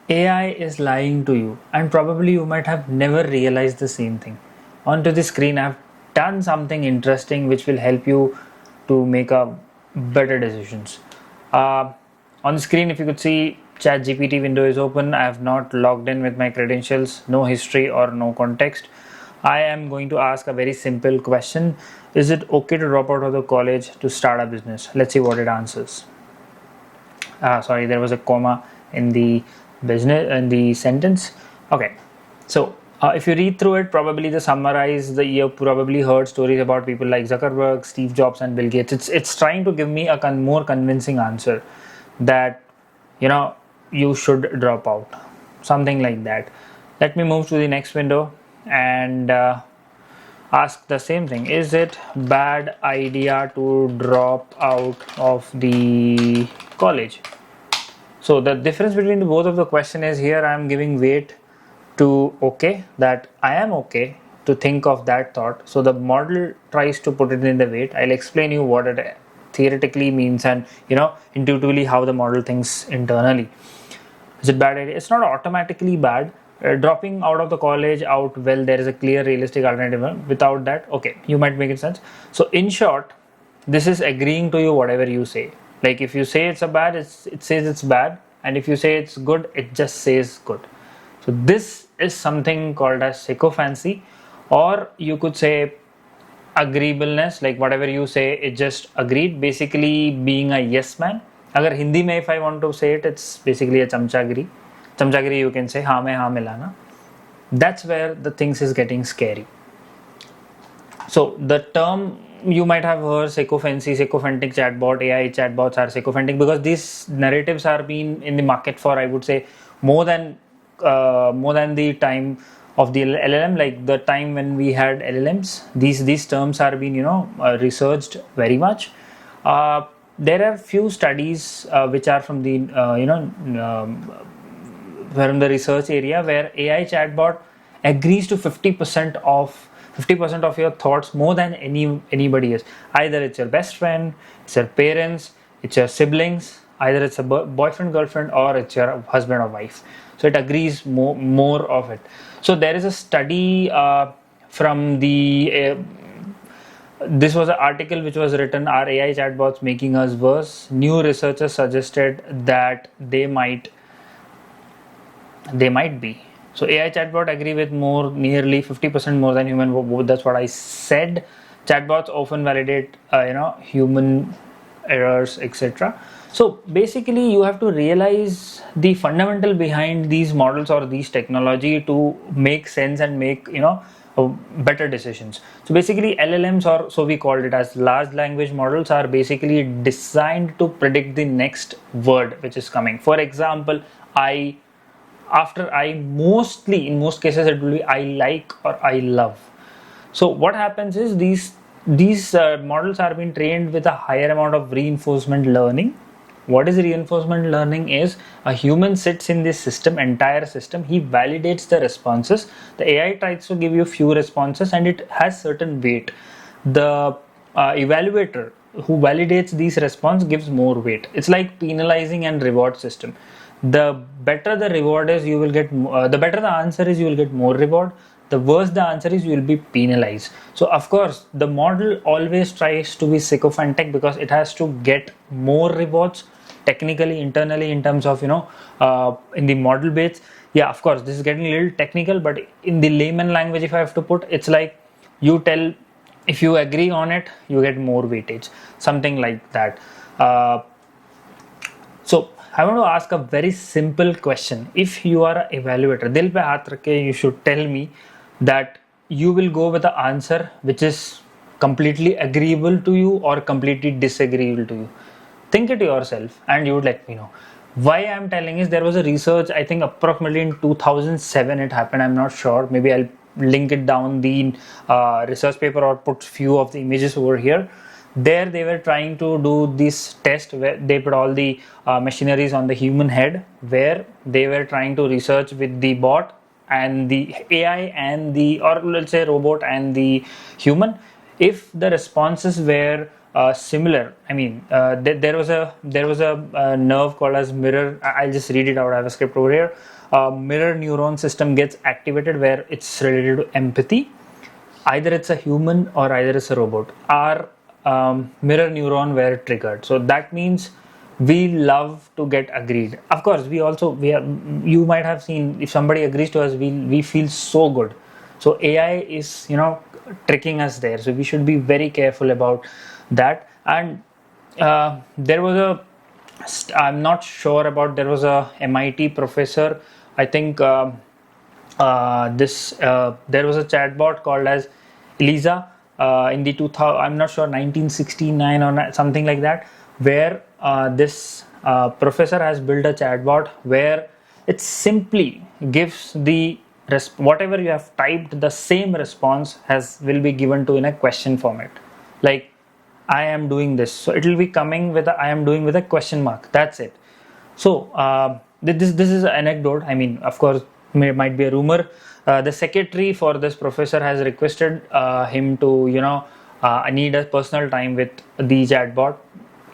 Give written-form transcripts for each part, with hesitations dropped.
AI is lying to you, and probably you might have never realized the same thing. Onto the screen, I've done something interesting which will help you to make a better decisions. Uh, on the screen, if you could see, ChatGPT window is open. I have not logged in with my credentials, no history or no context. I am going to ask a very simple question. Is it okay to drop out of the college to start a business? Let's see what it answers. Sorry, there was a comma in the business in the sentence. Okay, so if you read through it, probably the summarize the you probably heard stories about people like Zuckerberg, Steve Jobs, and Bill Gates. It's trying to give me a more convincing answer that you know you should drop out, something like that. Let me move to the next window and ask the same thing. Is it bad idea to drop out of the college? So the difference between both of the question is, here I am giving weight to okay, that I am okay to think of that thought. So the model tries to put it in the weight. I'll explain you what it theoretically means and intuitively how the model thinks internally. Is it bad idea? It's not automatically bad. Dropping out of the college out, well, there is a clear realistic alternative. Without that, okay, you might make it sense. So in short, this is agreeing to you whatever you say. Like if you say it's a bad, it says it's bad, and if you say it's good, it just says good. So this is something called as sycophancy, or you could say agreeableness. Like whatever you say, it just agreed, basically being a yes man. अगर हिंदी में if I want to say it, it's basically a chamchagiri. Chamchagiri, you can say हाँ में हाँ मिलाना. That's where the things is getting scary. So the term you might have heard, sycophancy, sycophantic chatbot, AI chatbots are sycophantic because these narratives are being in the market for, I would say, more than the time of the LLM, like the time when we had LLMs. These terms are being researched very much. There are few studies which are from the from the research area where AI chatbot agrees to 50% of your thoughts more than anybody else. Either it's your best friend, it's your parents, it's your siblings, either it's a boyfriend, girlfriend, or it's your husband or wife. So it agrees more of it. So there is a study from the this was an article which was written, "Are AI chatbots making us worse?" New researchers suggested that they might be. So AI chatbot agree with more, nearly 50% more than human. That's what I said. Chatbots often validate human errors, etc. So basically you have to realize the fundamental behind these models or these technology to make sense and make better decisions. So basically LLMs, or so we called it as large language models, are basically designed to predict the next word which is coming. For example, I after I, mostly in most cases it will be I like or I love. So what happens is these models are being trained with a higher amount of reinforcement learning. What is reinforcement learning is, a human sits in this system, entire system, he validates the responses. The AI tries to give you few responses and it has certain weight. The evaluator who validates these response gives more weight. It's like penalizing and reward system. The better the reward is, you will get the better the answer is, you will get more reward. The worse the answer is, you will be penalized. So of course the model always tries to be sycophantic because it has to get more rewards technically internally, in terms of in the model base. Yeah, of course this is getting a little technical, but in the layman language, if I have to put, it's like, you tell, if you agree on it, you get more weightage, something like that. So I want to ask a very simple question. If you are an evaluator, dil pe haath rakh ke you should tell me that you will go with the answer which is completely agreeable to you or completely disagreeable to you. Think it yourself and you would let me know. Why I'm telling is, there was a research, I think approximately in 2007 it happened, I'm not sure, maybe I'll link it down the research paper or put few of the images over here. There they were trying to do this test where they put all the machineries on the human head, where they were trying to research with the bot and the AI and the, or let's say robot and the human, if the responses were similar. I mean, there was a nerve called as mirror. I'll just read it out. I have a script over here. Mirror neuron system gets activated where it's related to empathy. Either it's a human or either it's a robot. Our mirror neuron were triggered. So that means we love to get agreed. Of course, we are. You might have seen if somebody agrees to us, we feel so good. So AI is tricking us there. So we should be very careful about that. And there was a I'm not sure about there was a MIT professor. I think this there was a chatbot called as Eliza in the 2000. I'm not sure 1969 or something like that, where this professor has built a chatbot where it simply gives the whatever you have typed, the same response has will be given to in a question format, like I am doing this. So it will be coming with I am doing with a question mark. That's it. So this is an anecdote. I mean, of course, might be a rumor. The secretary for this professor has requested him to I need a personal time with the chatbot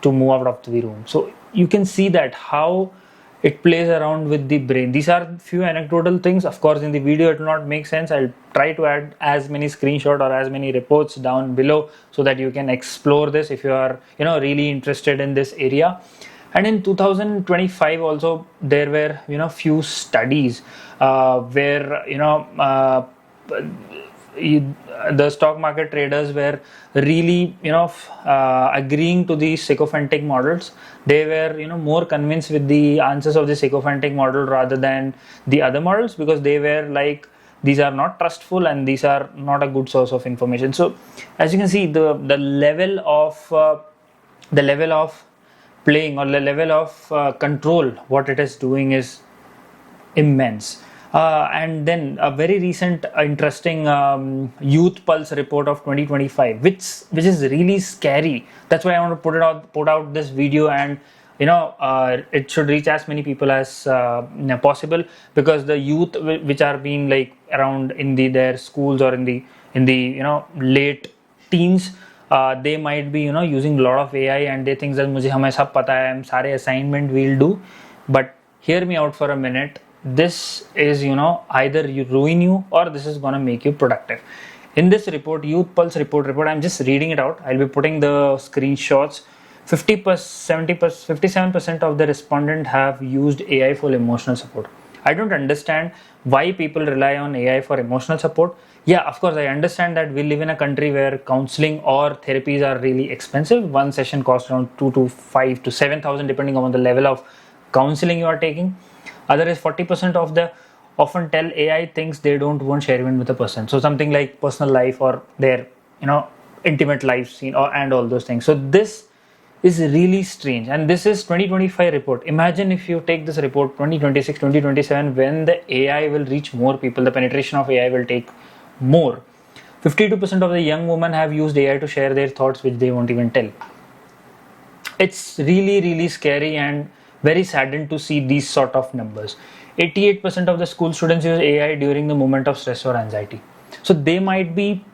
to move out of the room. So you can see that how it plays around with the brain. These are few anecdotal things. Of course, in the video it will not make sense. I'll try to add as many screenshot or as many reports down below so that you can explore this if you are really interested in this area. And in 2025 also there were few studies where the stock market traders were really agreeing to these sycophantic models. They were more convinced with the answers of the sycophantic model rather than the other models, because they were like, these are not trustful and these are not a good source of information. So as you can see, the level of playing, or the level of control what it is doing is immense. And then a very recent interesting Youth Pulse report of 2025, which is really scary. That's why I want to put out this video, and it should reach as many people as possible, because the youth which are being like around in their schools or in the late teens, they might be using a lot of AI and they think that मुझे हमें सब पता है, हम सारे assignment we'll do. But hear me out for a minute. This is either you ruin you or this is gonna make you productive. In this report, Youth Pulse report, I'm just reading it out. I'll be putting the screenshots. 50%, 70%, 57% of the respondents have used AI for emotional support. I don't understand why people rely on AI for emotional support. Yeah, of course, I understand that we live in a country where counseling or therapies are really expensive. One session costs around 2 to 5 to 7,000 depending on the level of counseling you are taking. Other is 40% of the often tell AI things they don't want sharing with a person. So something like personal life or their intimate life scene and all those things. So this is really strange, and this is 2025 report. Imagine if you take this report 2026, 2027, when the AI will reach more people, the penetration of AI will take more. 52% of the young women have used AI to share their thoughts which they won't even tell. It's really scary and very saddened to see these sort of numbers. 88% of the school students use AI during the moment of stress or anxiety. So they might be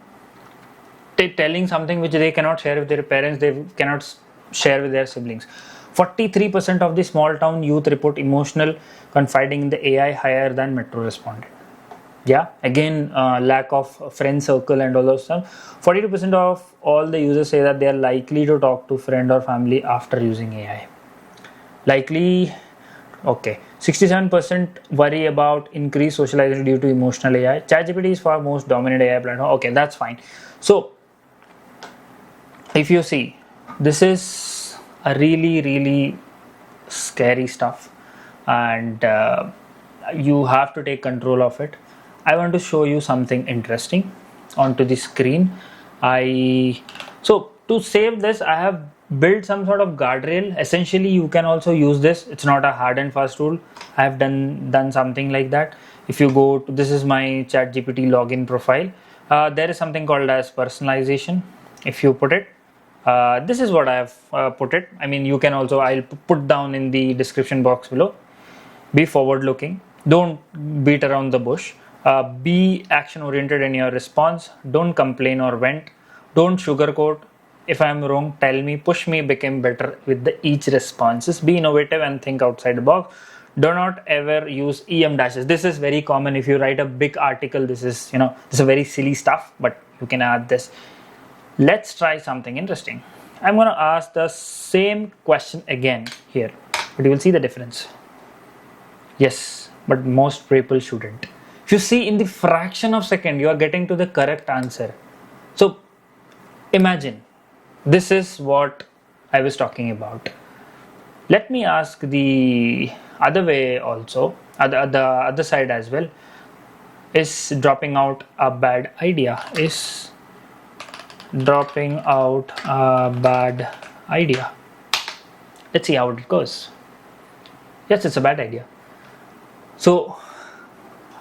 telling something which they cannot share with their parents, they cannot share with their siblings. 43% of the small town youth report emotional confiding in the AI higher than metro respondent. Yeah, again, lack of friend circle and all those stuff. 42% of all the users say that they are likely to talk to friend or family after using AI. Likely, okay. 67% worry about increased socialization due to emotional AI. ChatGPT is far most dominant AI platform. Okay, that's fine. So, if you see, this is a really scary stuff, and you have to take control of it. I want to show you something interesting onto the screen. So to save this, I have built some sort of guardrail. Essentially, you can also use this. It's not a hard and fast rule. I have done something like that. If you go to, this is my ChatGPT login profile. There is something called as personalization. If you put it, this is what I have put it. I mean, you can also, I'll put down in the description box below. Be forward looking. Don't beat around the bush. Be action oriented in your response. Don't complain or vent. Don't sugarcoat. If I'm wrong, tell me, push me, become better with the each responses. Be innovative and think outside the box. Do not ever use em dashes. This is very common. If you write a big article, this is this is very silly stuff, but you can add this. Let's try something interesting. I'm going to ask the same question again here, but you will see the difference. Yes, but most people shouldn't. If you see, in the fraction of second you are getting to the correct answer. So imagine, this is what I was talking about. Let me ask the other way also, the other side as well. Is dropping out a bad idea? Is dropping out a bad idea? Let's see how it goes. Yes, it's a bad idea. So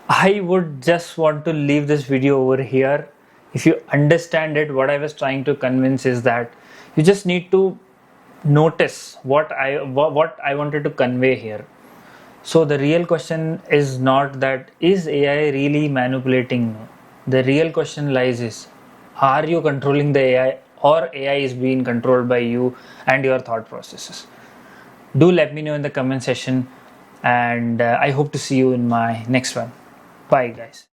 I would just want to leave this video over here. If you understand it, what I was trying to convince is that you just need to notice what I wanted to convey here. So the real question is not that is AI really manipulating? No. The real question lies is, are you controlling the AI, or AI is being controlled by you and your thought processes? Do let me know in the comment section, and I hope to see you in my next one. Bye guys.